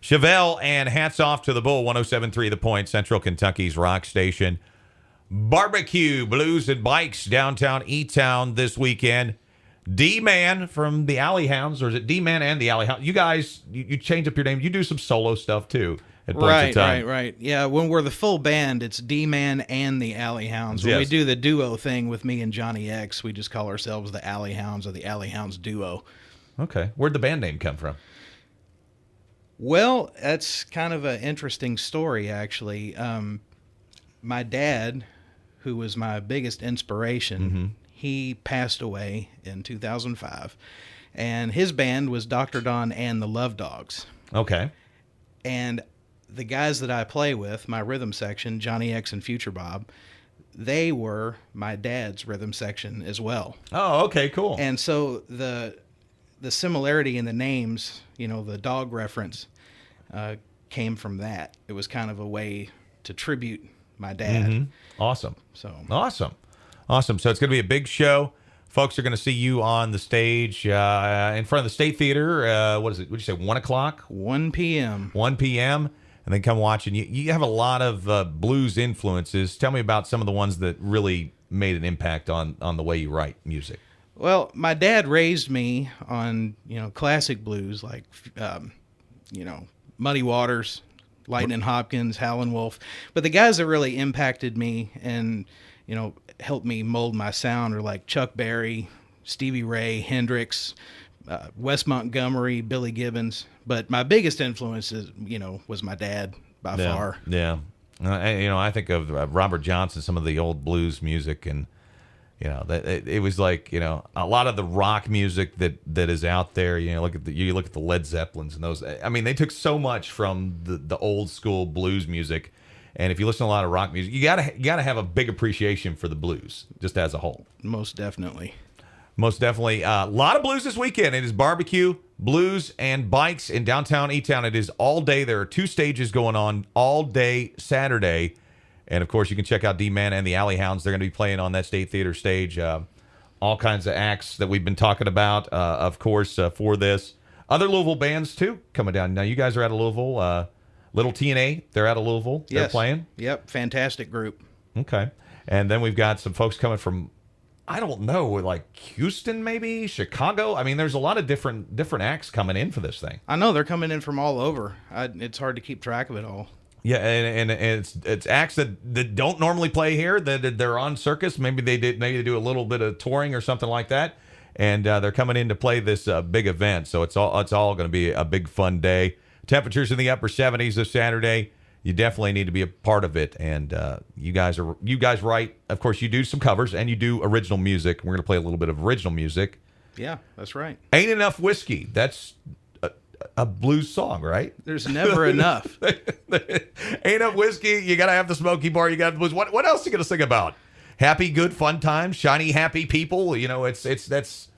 Chevelle and Hats Off to the Bull, 107.3 The Point, Central Kentucky's rock station. Barbecue, Blues and Bikes, downtown E-Town this weekend. D-Man from the Alley Hounds, or is it D-Man and the Alley Hounds? You guys, you change up your name. You do some solo stuff, too, at points of time. Right. Yeah, when we're the full band, it's D-Man and the Alley Hounds. When we do the duo thing with me and Johnny X, we just call ourselves the Alley Hounds or the Alley Hounds Duo. Okay. Where'd the band name come from? Well, that's kind of an interesting story, actually. My dad, who was my biggest inspiration, he passed away in 2005, and his band was Dr. Don and the Love Dogs. Okay. And the guys that I play with, my rhythm section, Johnny X and Future Bob, they were my dad's rhythm section as well. Oh, okay, cool. And so the similarity in the names, the dog reference, came from that. It was kind of a way to tribute my dad. Awesome. So Awesome. So it's going to be a big show. Folks are going to see you on the stage in front of the State Theater. What is it? What did you say, 1 o'clock? 1 p.m. 1 p.m. And then come watch. And you have a lot of blues influences. Tell me about some of the ones that really made an impact on the way you write music. Well, my dad raised me on, classic blues like, Muddy Waters, Lightning Hopkins, Howlin' Wolf. But the guys that really impacted me and, helped me mold my sound are like Chuck Berry, Stevie Ray, Hendrix, Wes Montgomery, Billy Gibbons. But my biggest influence was my dad by far. Yeah. I think of Robert Johnson, some of the old blues music, and it was like a lot of the rock music that is out there. You look at the Led Zeppelins and those. I mean, they took so much from the old school blues music. And if you listen to a lot of rock music, you gotta have a big appreciation for the blues, just as a whole. Most definitely. A lot of blues this weekend. It is barbecue, blues, and bikes in downtown E-Town. It is all day. There are 2 stages going on all day Saturday. And, of course, you can check out D-Man and the Alley Hounds. They're going to be playing on that State Theater stage. All kinds of acts that we've been talking about, of course, for this. Other Louisville bands, too, coming down. Now, you guys are out of Louisville. Little TNA, they're out of Louisville. They're playing? Yep, fantastic group. Okay. And then we've got some folks coming from, I don't know, like Houston maybe, Chicago. I mean, there's a lot of different acts coming in for this thing. I know, they're coming in from all over. It's hard to keep track of it all. Yeah, and it's acts that don't normally play here, that they're on circus. Maybe they do a little bit of touring or something like that. And they're coming in to play this big event. So it's all going to be a big fun day. Temperatures in the upper 70s this Saturday. You definitely need to be a part of it. And you guys write. Of course, you do some covers and you do original music. We're going to play a little bit of original music. Yeah, that's right. Ain't Enough Whiskey. That's a blues song, right? There's never enough. Ain't Enough Whiskey. You got to have the smoky bar. You got the blues. What else are you going to sing about? Happy, good, fun times. Shiny, happy people. That's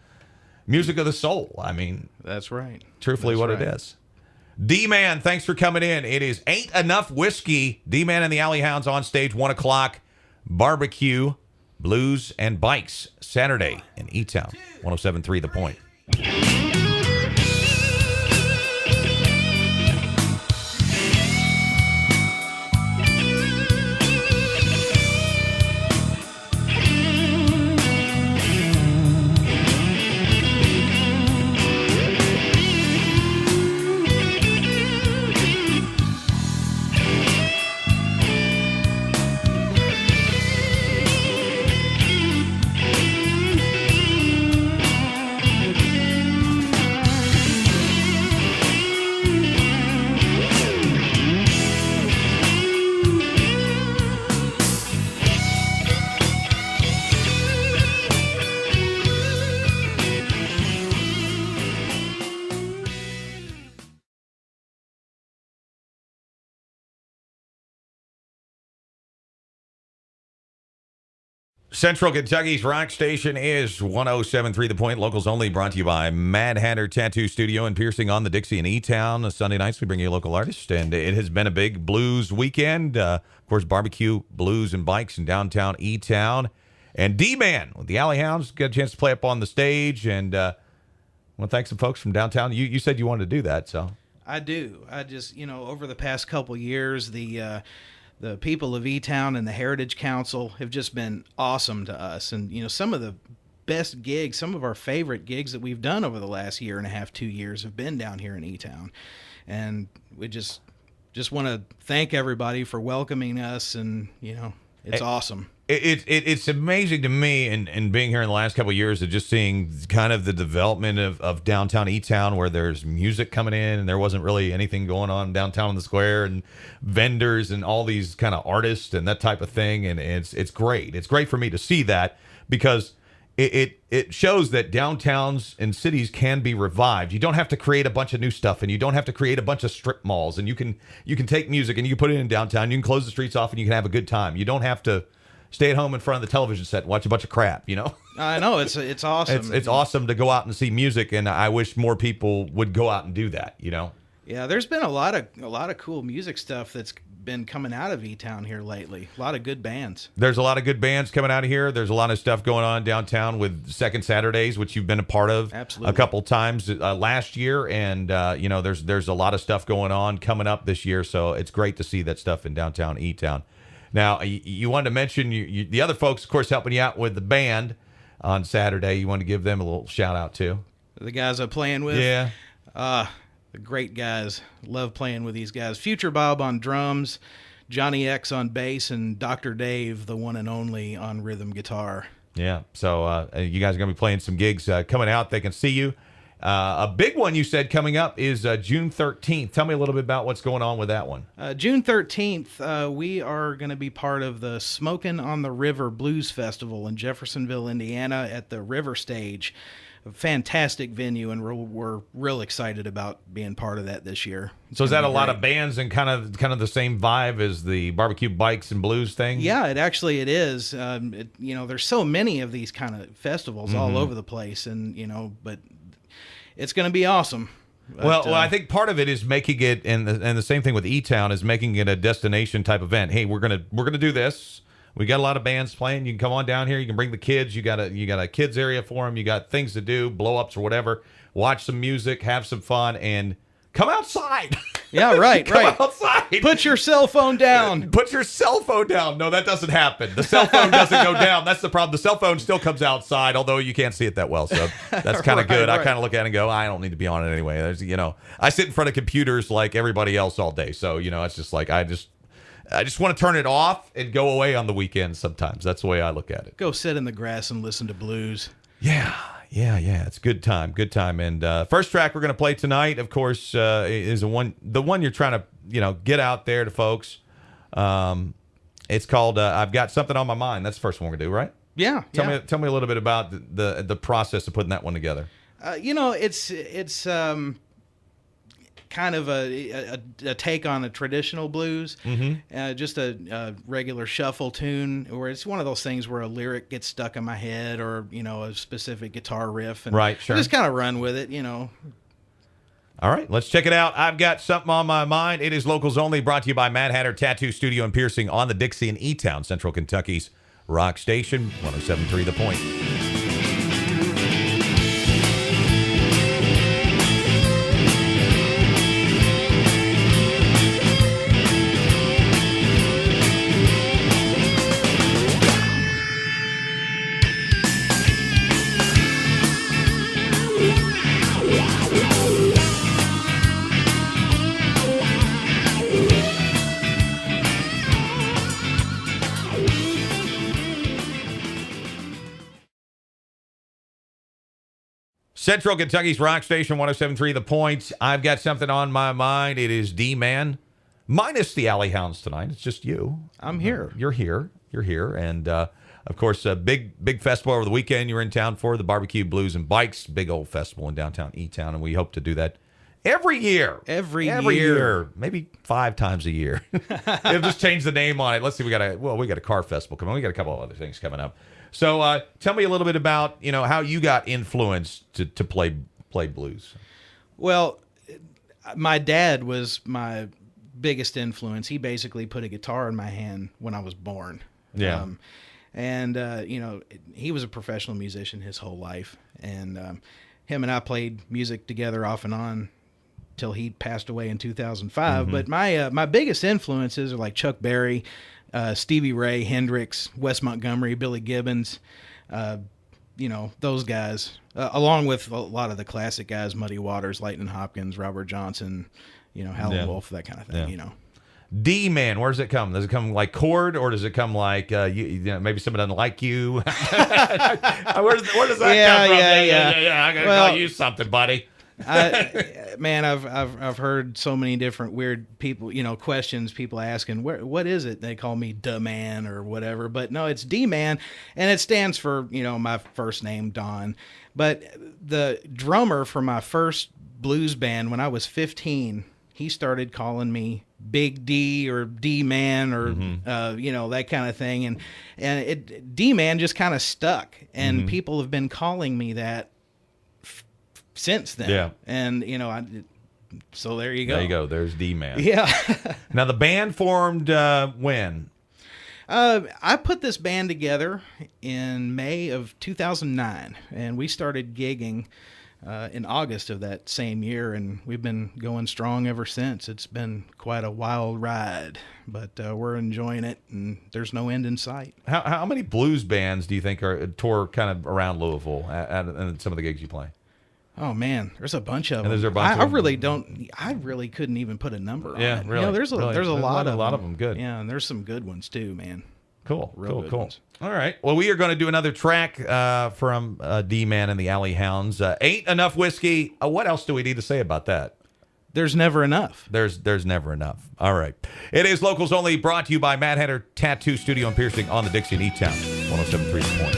music of the soul. I mean, that's right. Truthfully, it is. D-Man, thanks for coming in. It is Ain't Enough Whiskey. D-Man and the Alley Hounds on stage, 1 o'clock. Barbecue, blues, and bikes. Saturday in E-Town, 107.3 The Point. Central Kentucky's rock station is 107.3 The Point. Locals only, brought to you by Mad Hatter Tattoo Studio and Piercing on the Dixie in E-Town. Sunday nights, we bring you a local artist, and it has been a big blues weekend. Of course, barbecue, blues, and bikes in downtown E-Town. And D-Man with the Alley Hounds got a chance to play up on the stage. And I want to thank some folks from downtown. You said you wanted to do that, so I do. I just, over the past couple years, the people of E-Town and the Heritage Council have just been awesome to us. And, some of the best gigs, some of our favorite gigs that we've done over the last year and a half, 2 years have been down here in E-Town. And we just want to thank everybody for welcoming us. And, it's awesome. It's amazing to me, and being here in the last couple of years, of just seeing kind of the development of downtown E-Town, where there's music coming in, and there wasn't really anything going on downtown in the square, and vendors and all these kind of artists and that type of thing, and it's great. It's great for me to see that, because it shows that downtowns and cities can be revived. You don't have to create a bunch of new stuff, and you don't have to create a bunch of strip malls, and you can take music and you can put it in downtown. You can close the streets off, and you can have a good time. You don't have to stay at home in front of the television set and watch a bunch of crap, I know, it's awesome. It's awesome to go out and see music, and I wish more people would go out and do that, Yeah, there's been a lot of cool music stuff that's been coming out of E-Town here lately. A lot of good bands. There's a lot of good bands coming out of here. There's a lot of stuff going on downtown with Second Saturdays, which you've been a part of. Absolutely. A couple times last year, and there's a lot of stuff going on coming up this year, so it's great to see that stuff in downtown E-Town. Now, you wanted to mention the other folks, of course, helping you out with the band on Saturday. You want to give them a little shout out too? The guys I'm playing with? Yeah. The great guys. Love playing with these guys. Future Bob on drums, Johnny X on bass, and Dr. Dave, the one and only, on rhythm guitar. Yeah. So you guys are going to be playing some gigs coming out. They can see you. A big one you said coming up is June 13th. Tell me a little bit about what's going on with that one. June 13th, we are going to be part of the Smokin' on the River Blues Festival in Jeffersonville, Indiana at the River Stage. A fantastic venue, and we're real excited about being part of that this year. So is that a lot of bands and kind of the same vibe as the barbecue bikes and blues thing? Yeah, it is. There's so many of these kind of festivals all over the place, and but it's going to be awesome. But, well, I think part of it is making it, and the same thing with E-Town, is making it a destination type event. Hey, we're gonna do this. We got a lot of bands playing. You can come on down here. You can bring the kids. You got a kids area for them. You got things to do, blow ups or whatever. Watch some music, have some fun, and come outside. Yeah, right, come outside. Put your cell phone down. Put your cell phone down. No, that doesn't happen. The cell phone doesn't go down. That's the problem. The cell phone still comes outside, although you can't see it that well. So that's kind of good. Right. I kind of look at it and go, I don't need to be on it anyway. There's, I sit in front of computers like everybody else all day. So, it's just like I just want to turn it off and go away on the weekends sometimes. That's the way I look at it. Go sit in the grass and listen to blues. Yeah. It's a good time. And first track we're going to play tonight, of course, is the one you're trying to, get out there to folks. It's called I've Got Something on My Mind. That's the first one we're going to do, right? Yeah. Tell me a little bit about the process of putting that one together. It's kind of a take on a traditional blues, just a regular shuffle tune, where it's one of those things where a lyric gets stuck in my head, or a specific guitar riff, and right, sure. I just kind of run with it, All right, let's check it out. I've Got Something on My Mind. It is locals only, brought to you by Mad Hatter Tattoo Studio and Piercing on the Dixie in E-Town, Central Kentucky's Rock Station, 107.3 The Point. Central Kentucky's Rock Station, 107.3 The Point. I've got something on my mind. It is D-Man, minus the Alley Hounds tonight. It's just you. I'm here. You're here. And, of course, a big festival over the weekend you're in town for, the Barbecue Blues and Bikes, big old festival in downtown E-Town, and we hope to do that every year. Every year. Maybe 5 times a year. They'll just change the name on it. Let's see, we got a car festival coming. We got a couple of other things coming up. So tell me a little bit about, how you got influenced to play blues. Well, my dad was my biggest influence. He basically put a guitar in my hand when I was born. Yeah. He was a professional musician his whole life. And him and I played music together off and on till he passed away in 2005. But my biggest influences are like Chuck Berry, Stevie Ray, Hendrix, Wes Montgomery, Billy Gibbons, those guys, along with a lot of the classic guys, Muddy Waters, Lightning Hopkins, Robert Johnson, Howlin' Wolf, that kind of thing, D-Man, where does it come? Does it come like chord, or does it come like maybe somebody doesn't like you? where does that come from? Yeah. I gotta call you something, buddy. I've heard so many different weird people, questions, people asking, what is it? They call me Duh Man or whatever, but no, it's D-Man, and it stands for, my first name, Don. But the drummer for my first blues band when I was 15, he started calling me Big D or D-Man or, that kind of thing. And D-Man just kind of stuck, and people have been calling me that since then. Yeah. And, so there you go. There you go. There's D-Man. Yeah. Now, the band formed when? I put this band together in May of 2009, and we started gigging in August of that same year, and we've been going strong ever since. It's been quite a wild ride, but we're enjoying it, and there's no end in sight. How many blues bands do you think are tour kind of around Louisville and some of the gigs you play? Oh man, there's a bunch of them. There's a bunch I really couldn't even put a number on it. Really. There's a lot of them. Good. Yeah, and there's some good ones too, man. Cool. Real good ones. All right. Well, we are going to do another track from D-Man and the Alley Hounds. Ain't Enough Whiskey. What else do we need to say about that? There's never enough. There's never enough. All right. It is Locals Only, brought to you by Mad Hatter Tattoo Studio and Piercing on the Dixie in E-Town. 107.3 The Point.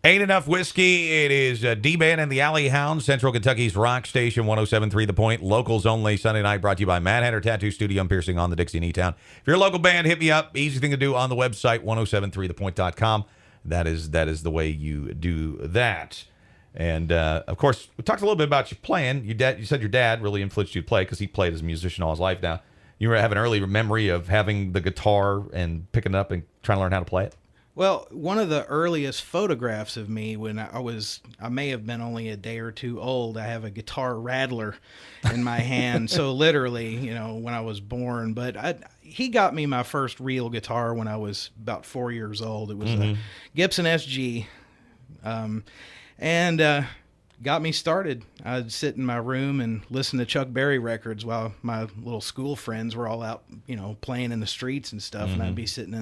Ain't Enough Whiskey. It is D-Man and the Alley Hounds, Central Kentucky's rock station, 107.3 The Point. Locals Only Sunday night, brought to you by Mad Hatter Tattoo Studio and Piercing on the Dixie in E-Town. If you're a local band, hit me up. Easy thing to do on the website, 1073thepoint.com. That is the way you do that. And, of course, we talked a little bit about you playing. You said your dad really influenced you to play because he played as a musician all his life. Now, you have an early memory of having the guitar and picking it up and trying to learn how to play it? Well, one of the earliest photographs of me when I may have been only a day or two old, I have a guitar rattler in my hand. So literally, when I was born, but he got me my first real guitar when I was about 4 years old. It was a Gibson SG. And got me started. I'd sit in my room and listen to Chuck Berry records while my little school friends were all out, playing in the streets and stuff. And I'd be sitting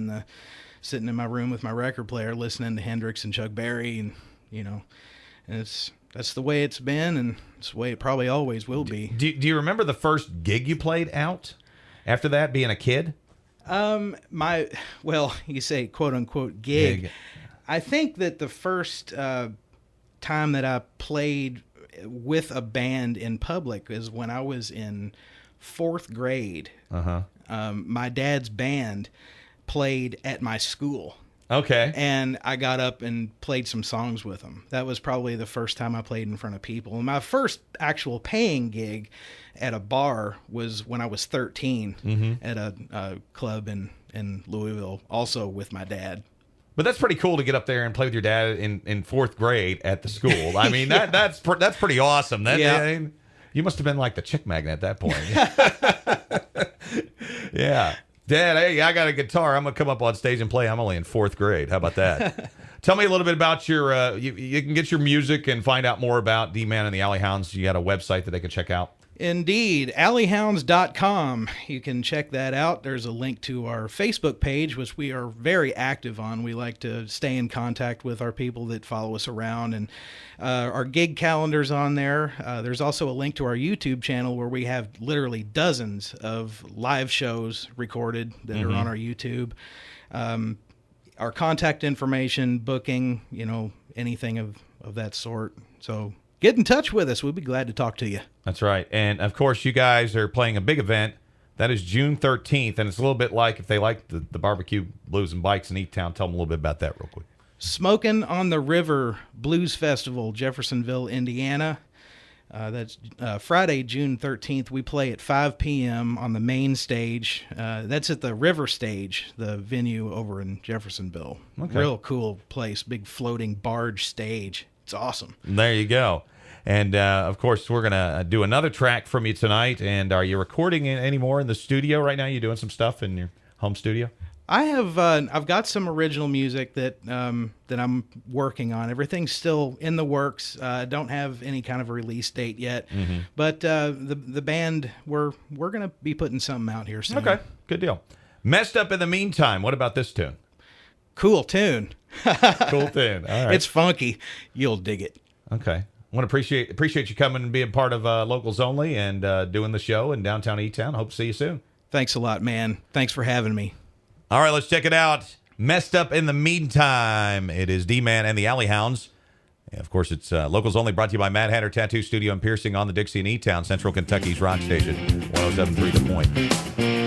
in my room with my record player, listening to Hendrix and Chuck Berry, and and that's the way it's been, and it's the way it probably always will be. Do you remember the first gig you played out after that, being a kid? You say quote unquote gig. I think that the first time that I played with a band in public is when I was in 4th grade. My dad's band played at my school, Okay. And I got up and played some songs with them. That was probably the first time I played in front of people. And my first actual paying gig at a bar was when I was 13 at a club in Louisville, also with my dad. But that's pretty cool to get up there and play with your dad in fourth grade at the school. I mean, that's pretty awesome. You must have been like the chick magnet at that point. Yeah. Dad, hey, I got a guitar. I'm going to come up on stage and play. I'm only in fourth grade. How about that? Tell me a little bit about your, you can get your music and find out more about D-Man and the Alley Hounds. You got a website that they can check out? Indeed, alleyhounds.com. You can check that out. There's a link to our Facebook page, which we are very active on. We like to stay in contact with our people that follow us around, and our gig calendar's on there. There's also a link to our YouTube channel where we have literally dozens of live shows recorded that are on our YouTube. Our contact information, booking, anything of that sort. So get in touch with us. We'd be glad to talk to you. That's right. And, of course, you guys are playing a big event. That is June 13th, and it's a little bit like if they like the barbecue, blues, and bikes in E-Town. Tell them a little bit about that real quick. Smokin' on the River Blues Festival, Jeffersonville, Indiana. That's Friday, June 13th. We play at 5 p.m. on the main stage. That's at the River Stage, the venue over in Jeffersonville. Okay. Real cool place, big floating barge stage. It's awesome. There you go. And, of course, we're going to do another track from you tonight. And are you recording any more in the studio right now? You doing some stuff in your home studio? I have. I've got some original music that I'm working on. Everything's still in the works. Don't have any kind of a release date yet. But the band, we're going to be putting something out here soon. Okay, good deal. Messed Up in the Meantime. What about this tune? Cool tune. Cool tune. All right. It's funky. You'll dig it. Okay. I want to appreciate you coming and being part of Locals Only and doing the show in downtown E-Town. Hope to see you soon. Thanks a lot, man. Thanks for having me. All right, let's check it out. Messed Up in the Meantime. It is D-Man and the Alley Hounds. And of course, it's Locals Only, brought to you by Mad Hatter Tattoo Studio and Piercing on the Dixie in E-Town, Central Kentucky's rock station, 107.3 The Point.